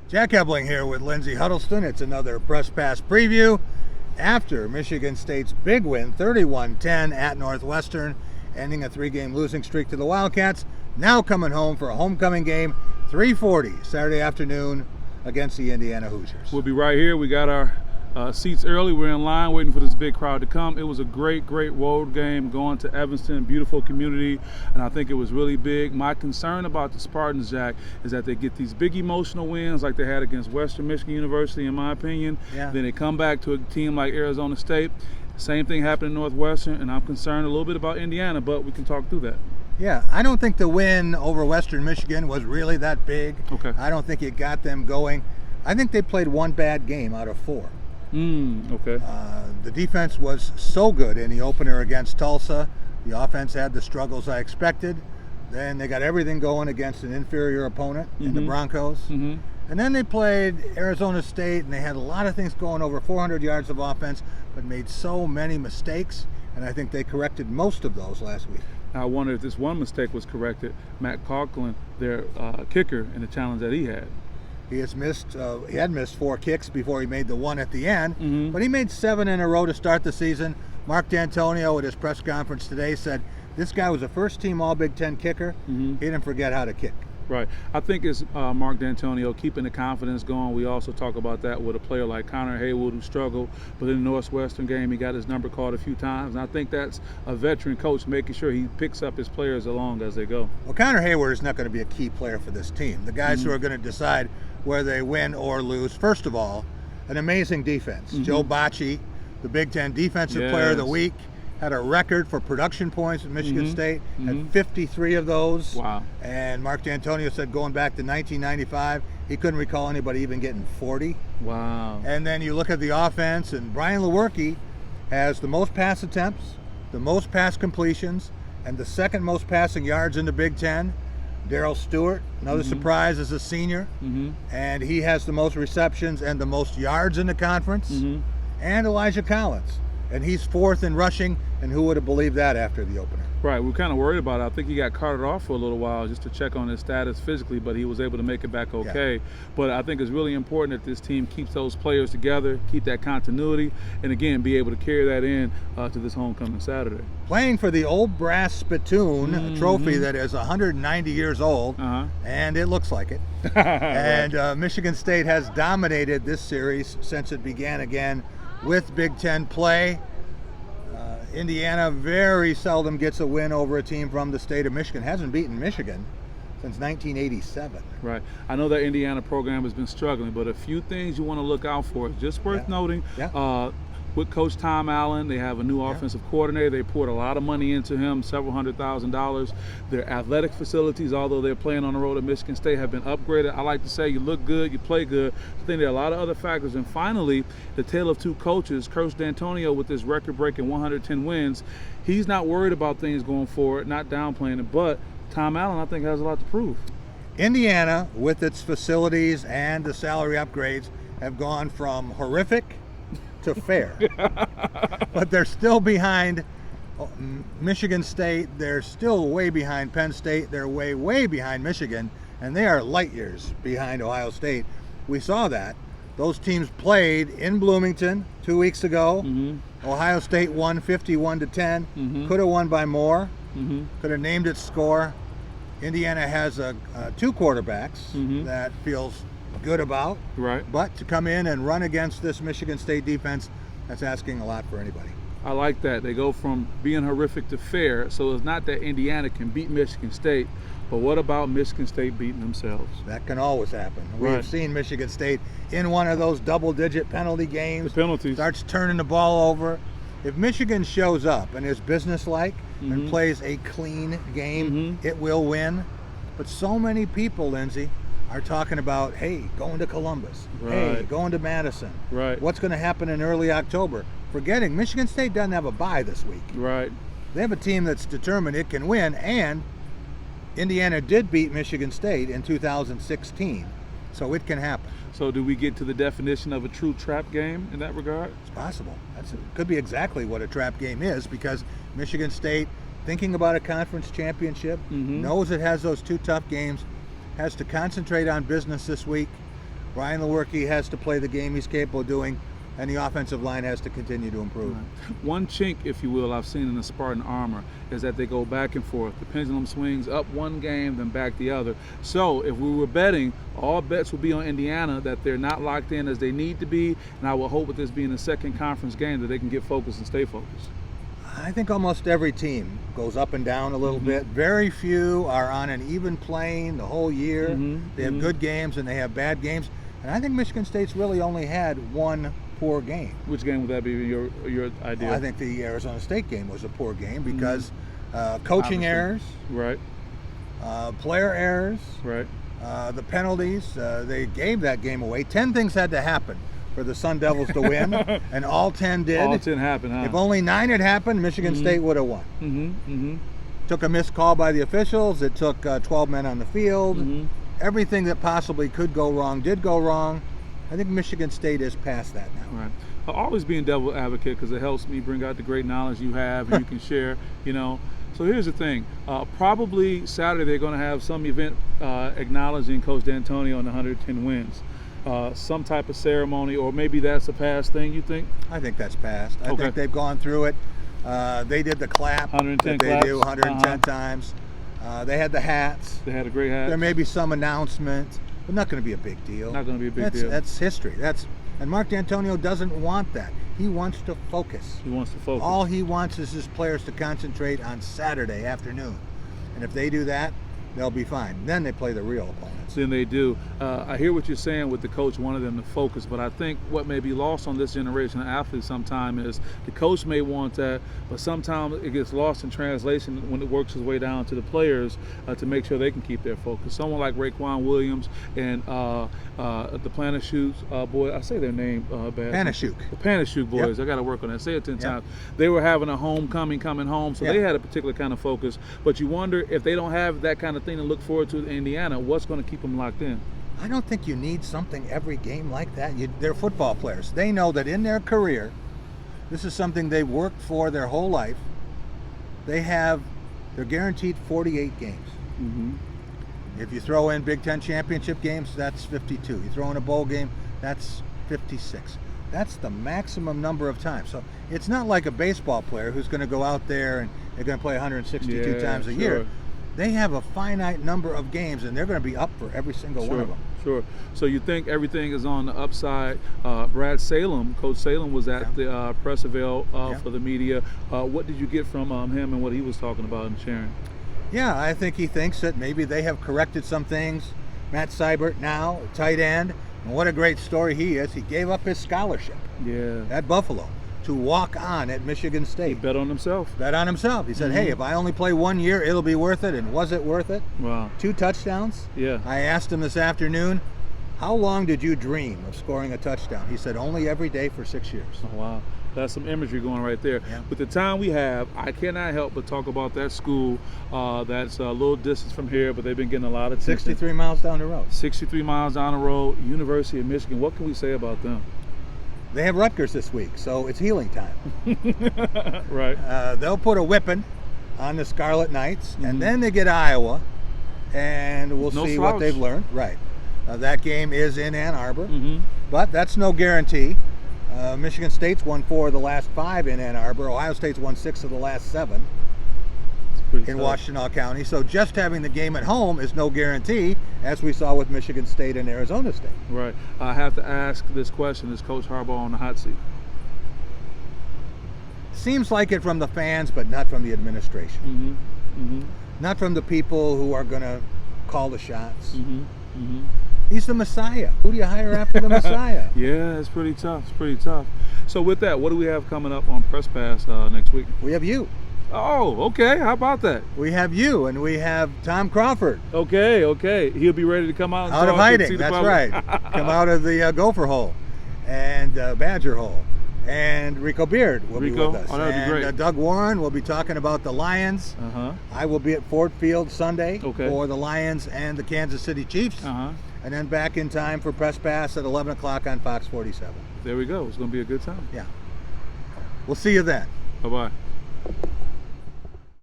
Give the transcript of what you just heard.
Jack Ebling here with Lindsey Huddleston. It's another Press Pass preview after Michigan State's big win, 31-10 at Northwestern, ending a 3-game losing streak to the Wildcats. Now coming home for a homecoming game, 3:40 Saturday afternoon against the Indiana Hoosiers. We'll be right here. We got our seats early. We're in line waiting for this big crowd to come. It was a great road game going to Evanston, beautiful community, and I think it was really big. My concern about the Spartans, Jack, is that they get these big emotional wins like they had against Western Michigan University, in my opinion. Yeah. Then they come back to a team like Arizona State. Same thing happened in Northwestern, and I'm concerned a little bit about Indiana, but we can talk through that. Yeah, I don't think the win over Western Michigan was really that big. Okay. I don't think it got them going. I think they played one bad game out of 4. Okay. The defense was so good in the opener against Tulsa. The offense had the struggles I expected. Then they got everything going against an inferior opponent in the Broncos. And then they played Arizona State, and they had a lot of things going, over 400 yards of offense, but made so many mistakes, and I think they corrected most of those last week. I wonder if this one mistake was corrected. Matt Conklin, their kicker, and the challenge that he had. He had missed 4 kicks before he made the one at the end, but he made 7 in a row to start the season. Mark D'Antonio at his press conference today said this guy was a first-team All-Big Ten kicker. He didn't forget how to kick. Right. I think it's Mark D'Antonio keeping the confidence going. We also talk about that with a player like Connor Haywood, who struggled, but in the Northwestern game, he got his number called a few times. And I think that's a veteran coach making sure he picks up his players along as they go. Well, Connor Haywood is not going to be a key player for this team. The guys who are going to decide whether they win or lose, first of all, an amazing defense. Joe Bocci, the Big Ten Defensive Player of the Week, had a record for production points at Michigan State, had 53 of those. Wow. And Mark D'Antonio said going back to 1995, he couldn't recall anybody even getting 40. Wow. And then you look at the offense, and Brian Lewerke has the most pass attempts, the most pass completions, and the second most passing yards in the Big Ten. Darrell Stewart, another surprise as a senior, and he has the most receptions and the most yards in the conference. And Elijah Collins, and he's 4th in rushing, and who would have believed that after the opener? Right, we're kind of worried about it. I think he got carted off for a little while just to check on his status physically, but he was able to make it back okay. Yeah. But I think it's really important that this team keeps those players together, keep that continuity, and again, be able to carry that in to this homecoming Saturday. Playing for the old brass spittoon trophy that is 190 years old, and it looks like it. And Michigan State has dominated this series since it began again with Big Ten play. Indiana very seldom gets a win over a team from the state of Michigan. Hasn't beaten Michigan since 1987. Right. I know that Indiana program has been struggling, but a few things you want to look out for. Just worth noting. With Coach Tom Allen, they have a new offensive coordinator. They poured a lot of money into him, several $100,000. Their athletic facilities, although they're playing on the road at Michigan State, have been upgraded. I like to say you look good, you play good. I think there are a lot of other factors. And finally, the tale of two coaches, Coach D'Antonio with this record-breaking 110 wins, he's not worried about things going forward, not downplaying it, but Tom Allen, I think, has a lot to prove. Indiana, with its facilities and the salary upgrades, have gone from horrific to fair. But they're still behind Michigan State. They're still way behind Penn State. They're way behind Michigan, and they are light years behind Ohio State. We saw that. Those teams played in Bloomington 2 weeks ago. Ohio State won 51-10. Could have won by more. Could have named its score. Indiana has 2 quarterbacks that feels good about. Right. But to come in and run against this Michigan State defense, that's asking a lot for anybody. I like that. They go from being horrific to fair. So it's not that Indiana can beat Michigan State, but what about Michigan State beating themselves? That can always happen. Right. We've seen Michigan State in one of those double-digit penalty games. The penalties. Starts turning the ball over. If Michigan shows up and is businesslike and plays a clean game, it will win. But so many people, Lindsey, are talking about, hey, going to Columbus, hey, going to Madison, what's going to happen in early October, forgetting Michigan State doesn't have a bye this week. Right. They have a team that's determined it can win, and Indiana did beat Michigan State in 2016, so it can happen. So do we get to the definition of a true trap game in that regard? It's possible. It could be exactly what a trap game is, because Michigan State, thinking about a conference championship, knows it has those 2 tough games, has to concentrate on business this week. Brian Lewerke has to play the game he's capable of doing, and the offensive line has to continue to improve. Right. One chink, if you will, I've seen in the Spartan armor is that they go back and forth. The pendulum swings up one game, then back the other. So if we were betting, all bets would be on Indiana, that they're not locked in as they need to be, and I will hope with this being a second conference game that they can get focused and stay focused. I think almost every team goes up and down a little bit. Very few are on an even plane the whole year. They have good games and they have bad games. And I think Michigan State's really only had one poor game. Which game would that be, your idea? I think the Arizona State game was a poor game because coaching errors, right, player errors, right, the penalties. They gave that game away. 10 things had to happen for the Sun Devils to win, and all 10 did. All 10 happened, huh? If only 9 had happened, Michigan State would have won. Took a missed call by the officials. It took 12 men on the field. Everything that possibly could go wrong did go wrong. I think Michigan State is past that now. Right. I'll always be a devil advocate because it helps me bring out the great knowledge you have and you can share, you know. So here's the thing. Probably Saturday they're going to have some event acknowledging Coach D'Antonio on the 110 wins. Some type of ceremony, or maybe that's a past thing, you think? I think that's past. I think they've gone through it. They did the clap 110 that they do 110 times. They had the hats. They had a great hat. There may be some announcement, but not going to be a big deal. Not going to be a big deal. That's history. And Mark D'Antonio doesn't want that. He wants to focus. He wants to focus. All he wants is his players to concentrate on Saturday afternoon. And if they do that, they'll be fine. Then they play the real opponents. Then they do. I hear what you're saying with the coach wanted them to focus, but I think what may be lost on this generation of athletes sometimes is the coach may want that, but sometimes it gets lost in translation when it works its way down to the players to make sure they can keep their focus. Someone like Raekwon Williams and the Planishuk boy, I say their name bad. Planishuk. The Planishuk boys. Yep. I got to work on that. Say it 10 times. They were having a homecoming coming home, so they had a particular kind of focus. But you wonder if they don't have that kind of thing to look forward to in Indiana, what's going to keep them locked in? I don't think you need something every game like that. They're football players. They know that in their career, this is something they've worked for their whole life. They're guaranteed 48 games. If you throw in Big Ten championship games, that's 52. You throw in a bowl game, that's 56. That's the maximum number of times. So it's not like a baseball player who's going to go out there and they're going to play 162 times a year. They have a finite number of games, and they're going to be up for every single one of them. Sure. So you think everything is on the upside. Brad Salem, Coach Salem, was at the press avail for the media. What did you get from him and what he was talking about and sharing? Yeah, I think he thinks that maybe they have corrected some things. Matt Seibert now, tight end, and what a great story he is. He gave up his scholarship at Buffalo to walk on at Michigan State. He bet on himself. Bet on himself. He said, hey, if I only play 1 year, it'll be worth it. And was it worth it? Wow. 2 touchdowns. Yeah. I asked him this afternoon, how long did you dream of scoring a touchdown? He said, only every day for 6 years. Oh, wow. That's some imagery going right there. Yeah. With the time we have, I cannot help but talk about that school that's a little distance from here, but they've been getting a lot of attention. 63 miles down the road. 63 miles down the road, University of Michigan. What can we say about them? They have Rutgers this week, so it's healing time. Right. They'll put a whipping on the Scarlet Knights, and then they get Iowa, and we'll see what they've learned. Right. That game is in Ann Arbor, but that's no guarantee. Michigan State's won 4 of the last 5 in Ann Arbor. Ohio State's won 6 of the last 7 in Washtenaw County. So just having the game at home is no guarantee, as we saw with Michigan State and Arizona State. Right. I have to ask this question: is Coach Harbaugh on the hot seat? Seems like it from the fans, but not from the administration. Not from the people who are going to call the shots. He's the Messiah. Who do you hire after the Messiah? Yeah, it's pretty tough. It's pretty tough. So with that, what do we have coming up on Press Pass next week? We have you. Oh, okay. How about that? We have you, and we have Tom Crawford. Okay. He'll be ready to come out and out of hiding. That's right. Come out of the gopher hole and badger hole. And Rico Beard will be with us. Oh, that'd be great. Doug Warren will be talking about the Lions. I will be at Ford Field Sunday for the Lions and the Kansas City Chiefs. And then back in time for Press Pass at 11 o'clock on Fox 47. There we go. It's going to be a good time. Yeah. We'll see you then. Bye-bye.